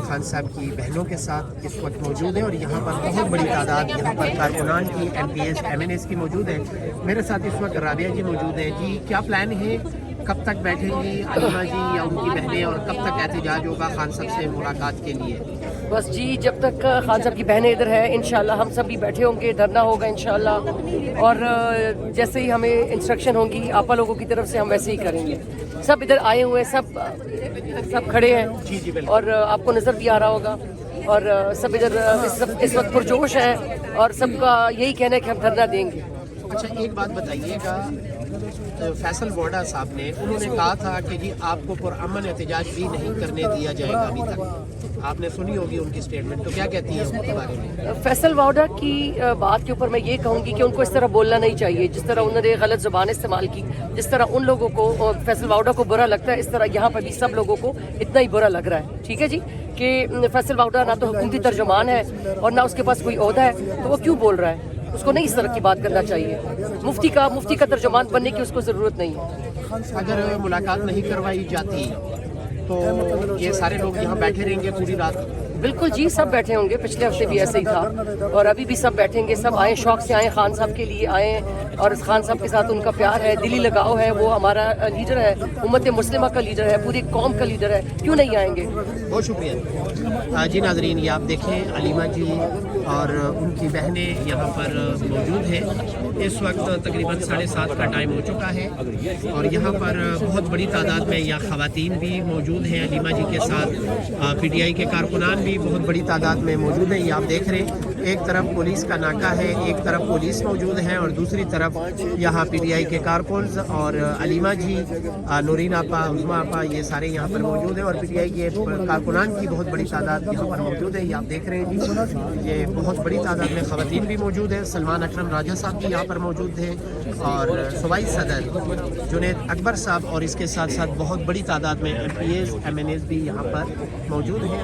خان صاحب کی بہنوں کے ساتھ اس وقت موجود ہیں اور یہاں پر بہت بڑی تعداد یہاں پر کارکنان کی M P S M N S کی موجود ہے. میرے ساتھ اس وقت رابعہ جی موجود ہیں. جی کیا پلان ہے, کب تک بیٹھیں گی علیمہ جی یا ان کی بہنیں, اور کب تک احتجاج ہوگا خان صاحب سے ملاقات کے لیے؟ بس جی جب تک خان صاحب کی بہنیں ادھر ہیں انشاءاللہ ہم سب بھی بیٹھے ہوں گے, دھرنا ہوگا انشاءاللہ, اور جیسے ہی ہمیں انسٹرکشن ہوں گی آپا لوگوں کی طرف سے ہم ویسے ہی کریں گے. سب ادھر آئے ہوئے ہیں, سب کھڑے ہیں اور آپ کو نظر بھی آ رہا ہوگا, اور سب ادھر اس وقت پرجوش ہیں اور سب کا یہی کہنا ہے کہ ہم دھرنا دیں گے. اچھا ایک بات بتائیے گا, فیصل ووڈا صاحب نے انہوں نے کہا تھا کہ جی آپ کو پرامن احتجاج بھی نہیں کرنے دیا جائے گا. ابھی تک آپ نے سنی ہوگی ان کی اسٹیٹمنٹ, تو کیا کہتی ہیں اس کے بارے میں؟ فیصل واؤڈا کی بات کے اوپر میں یہ کہوں گی کہ ان کو اس طرح بولنا نہیں چاہیے جس طرح انہوں نے غلط زبان استعمال کی. جس طرح ان لوگوں کو فیصل واؤڈا کو برا لگتا ہے, اس طرح یہاں پہ بھی سب لوگوں کو اتنا ہی برا لگ رہا ہے. ٹھیک ہے جی, کہ فیصل واؤڈا نہ تو حکومتی ترجمان ہے اور نہ اس کے پاس کوئی عہدہ ہے, تو وہ کیوں بول رہا ہے؟ اس کو نہیں اس طرح کی بات کرنا چاہیے. مفتی کا ترجمان بننے کی اس کو ضرورت نہیں ہے. اگر ملاقات نہیں کروائی جاتی تو یہ سارے لوگ یہاں بیٹھے رہیں گے پوری رات؟ بالکل جی, سب بیٹھے ہوں گے, پچھلے ہفتے بھی ایسے ہی تھا اور ابھی بھی سب بیٹھیں گے. سب آئیں, شوق سے آئیں, خان صاحب کے لیے آئیں, اور خان صاحب کے ساتھ ان کا پیار ہے, دلی لگاؤ ہے. وہ ہمارا لیڈر ہے, امت مسلمہ کا لیڈر ہے, پوری قوم کا لیڈر ہے, کیوں نہیں آئیں گے؟ بہت شکریہ جی. ناظرین یہ آپ دیکھیں علیمہ جی اور ان کی بہنیں یہاں پر موجود ہیں. اس وقت تقریباً 7:30 کا ٹائم ہو چکا ہے اور یہاں پر بہت بڑی تعداد میں یا خواتین بھی موجود ہیں علیمہ جی کے ساتھ. پی ٹی آئی کے کارکنان بھی بہت بڑی تعداد میں موجود ہیں. یہ آپ دیکھ رہے ہیں, ایک طرف پولیس کا ناکہ ہے, ایک طرف پولیس موجود ہے, اور دوسری طرف یہاں پی ٹی آئی کے کارکنز اور علیمہ جی, نورین آپا, عظمیٰ آپا, یہ سارے یہاں پر موجود ہیں, اور پی ٹی آئی کے کارکنان کی بہت بڑی تعداد یہاں پر موجود ہے. یہ آپ دیکھ رہے ہیں جی, یہ بہت بڑی تعداد میں خواتین بھی موجود ہیں. سلمان اکرم راجہ صاحب بھی یہاں پر موجود ہیں, اور صوبائی صدر جنید اکبر صاحب, اور اس کے ساتھ ساتھ بہت بڑی تعداد میں M P S M N S بھی یہاں پر موجود ہیں.